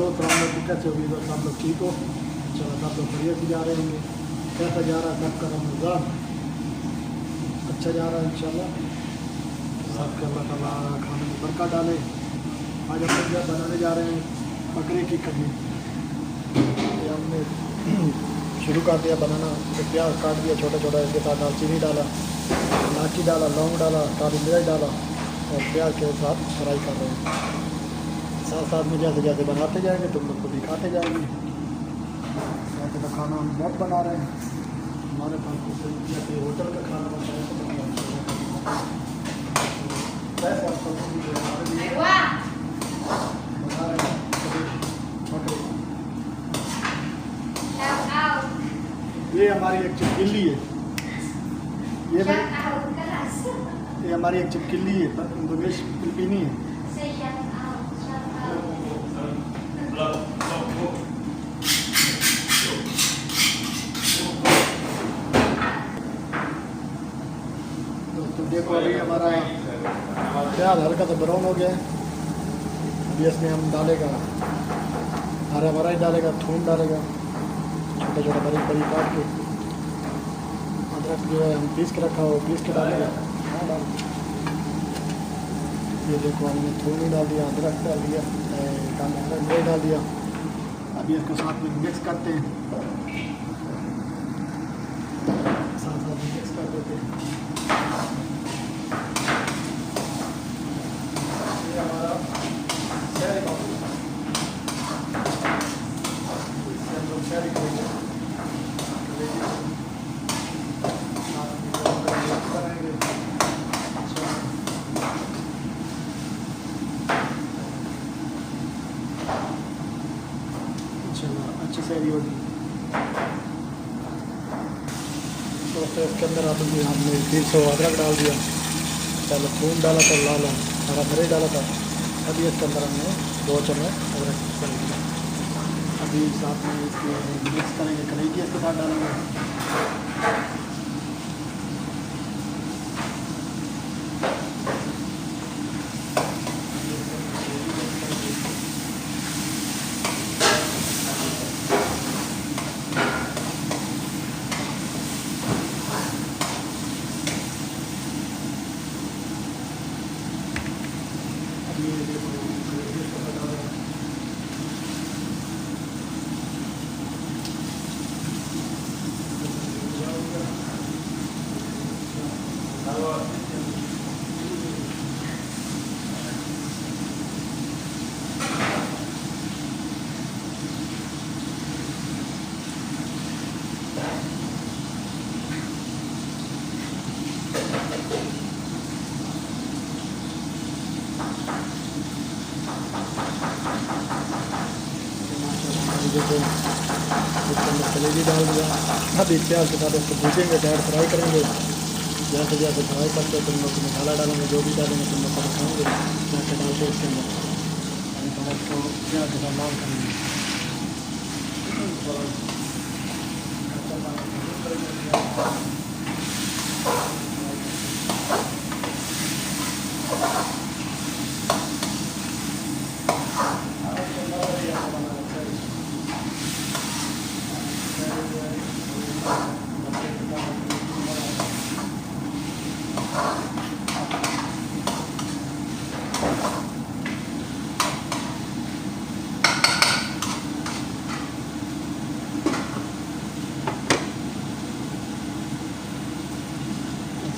दोस्त कैसे हो दोस्त, आप लोग ठीक हो? चलो आप लोग बढ़िया से जा रहे होंगे। कैसा जा रहा है सबका रमज़ान? अच्छा जा रहा है इंशाल्लाह। सबके अल्लाह ताला खाने में बरकत डाले। आज हम लोग बनाने जा रहे हैं बकरे की कड़ी। ये हमने शुरू कर दिया बनाना। तो प्याज काट दिया छोटा छोटा, इसके साथ दालचीनी डाला, इलायची डाला, लौंग डाला, काली मिर्च डाला और प्याज के साथ फ्राई कर रहे हैं। साथ साथ में जैसे जैसे बनाते जाएंगे तुम लोग को दिखाते जाएंगे। वैसे तो खाना हम बहुत बना रहे हैं। हमारे पास तो जैसे होटल का खाना बनता है तो वैसे आप सब हमारे लिए बना रहे हैं छोटे। ये हमारी एक चिपकिली है। ये हमारी एक चिपकिली है, इंडोनेशियन फिलिपीनी है। तो देखो अभी हमारा प्याज हल्का सा ब्राउन हो गया है। अभी इसमें हम डालेगा हरा भरा ही डालेगा, थूम डालेगा छोटा छोटा बारीक बारीक काट के। अदरक जो है हम पीस के रखा हो पीस के डालेगा। ये देखो हमने थूम ही डाल दिया, अदरक डाल दिया, काला मिर्च डाल दिया। अभी इसको साथ में मिक्स करते हैं, साथ साथ में मिक्स कर देते हैं। ये हमारा शहरी बाबू, इससे हम लोग शहरी करेंगे। अच्छी सैरी होगी तो फिर इसके अंदर आप हमने 300 अदरक डाल दिया, पहले थूम डाला था, लाल हरा मिर्च डाला था। अभी इसके अंदर हमने 2 चम्मच अदरक डाल दिया। अभी साथ में इसके मिक्स करेंगे, कलेजी इसके साथ डालेंगे। देखो इसके अंदर कलेजी डाल दिया। अभी प्याज के साथ इसको भूजेंगे, डायरेक्ट फ्राई करेंगे। जैसे जैसे फ्राई करते हैं तुम लोग मसाला डालेंगे, जो भी डालेंगे तुम लोग खाएंगे। जैसे डालते हैं इसके अंदर अभी थोड़ा इसको प्याज के साथ लाल करेंगे।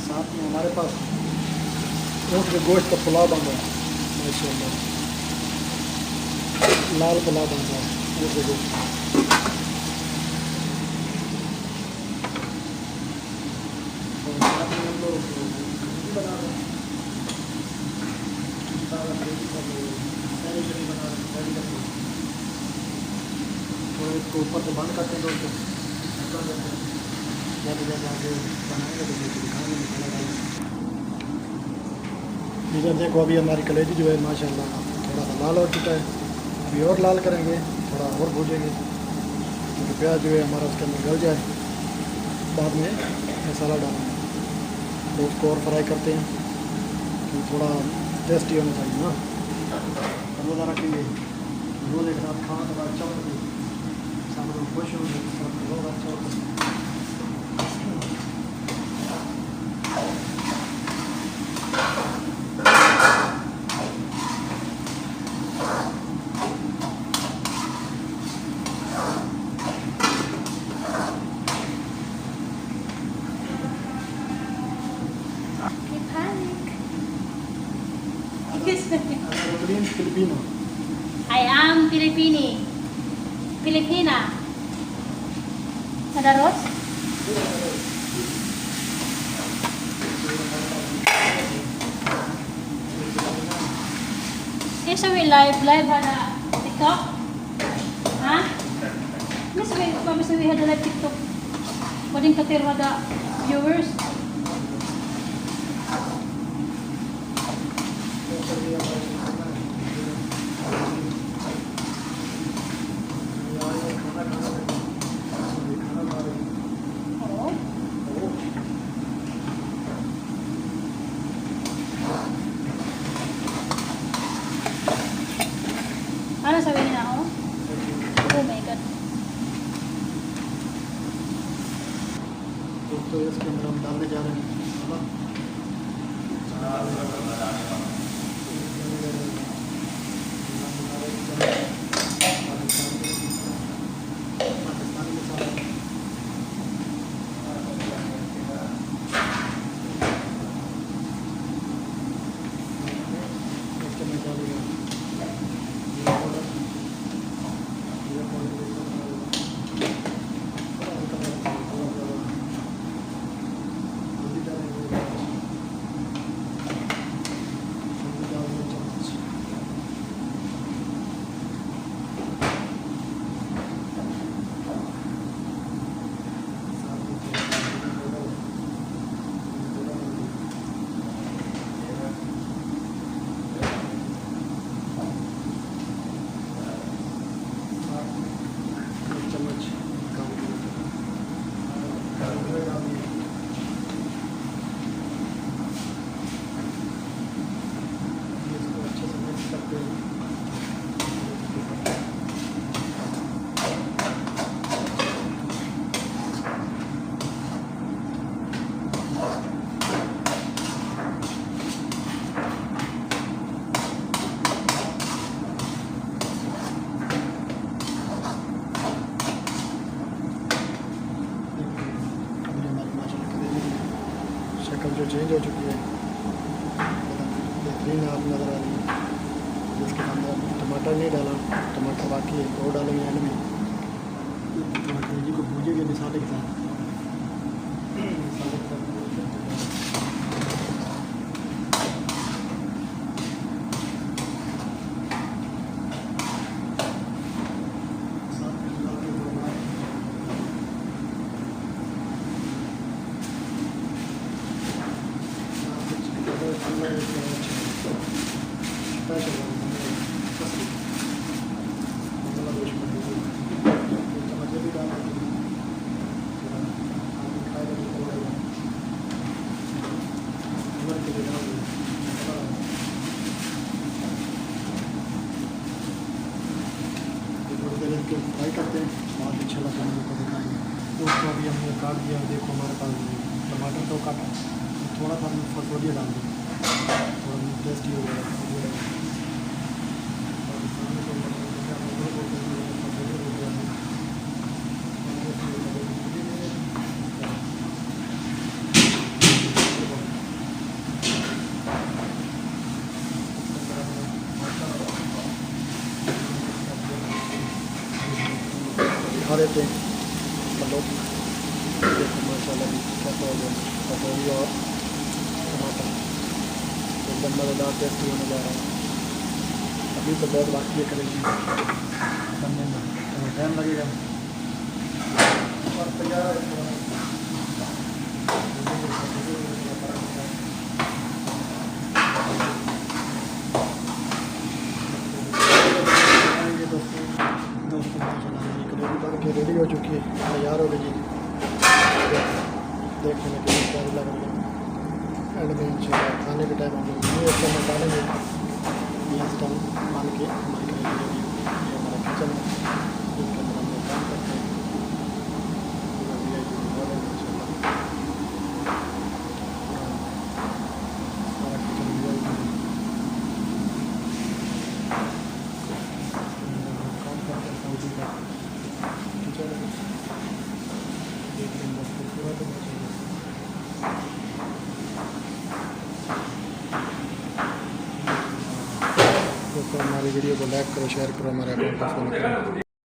साथ में हमारे पास ऊँट के गोश्त का पुलाव बन रहा है माशाल्लाह, लाल पुलाव बन रहा है ऊँट के गोश्त। और साथ में हम लोग बना रहे हैं, थोड़ा इसको ऊपर से बंद करते हैं दोस्तों, जैसे जैसे आगे बनाएंगे तो दिखाएंगे मसाला डालेंगे। इधर देखो अभी हमारी कलेजी जो है माशाल्लाह थोड़ा सा लाल हो चुका है। अभी और लाल करेंगे, थोड़ा और भूजेंगे क्योंकि प्याज जो है हमारा उसके अंदर गल जाए। बाद में मसाला डालेंगे तो उसको और फ्राई करते हैं क्योंकि थोड़ा टेस्टी होना चाहिए ना। रोज़ा रखेंगे रोज़ एक साथ खाना थोड़ा अच्छा होगा, सब लोग खुश होंगे, सब लोग अच्छा होगा। Rosalyn Filipino. I am Filipina. Ada Ros? Isa we live ada TikTok? Ha? Masa we ada live TikTok. Wading katir ada viewers. Ano sabihin na ako? Oh my God. तो इसके अंदर हम डालने जा रहे हैं पाकिस्तानी मसाला। इसके में डालेगा जीरा पाउडर, शक्ल जो चेंज हो चुकी है, बेहतरीन आप नज़र आ रही है। जिसके अंदर टमाटर नहीं डाला, टमाटर बाकी है, वो डालेंगे एंड में। टमाटर जी को भूजेंगे मसाले के साथ। फ्राई करते हैं, बहुत अच्छा लगा हमको दिखाएंगे। तो उसको अभी हमने काट दिया, देखो हमारे पास टमाटर तो काटा, थोड़ा सा हमने फसोलिया डाल दिया, थोड़ा टेस्टी हो गया। खा देते हैं पलो। देखो माशाल्लाह भी कैसा हो गया कटोरी और टमाटर एकदम मज़ेदार टेस्टी होने जा रहा है। अभी तो बहुत बाकी है करेगी बनने में, तो टाइम लगेगा और तैयार है। रेडी हो चुकी है, तैयार हो गई। देखने में कितनी प्यारी लग रही है। एंड में इंशाल्लाह खाने के टाइम हम लोग डालेंगे, मान के हमारी करेंगे। हमारी वीडियो को लाइक करो, शेयर करो, हमारे अकाउंट को फॉलो करो।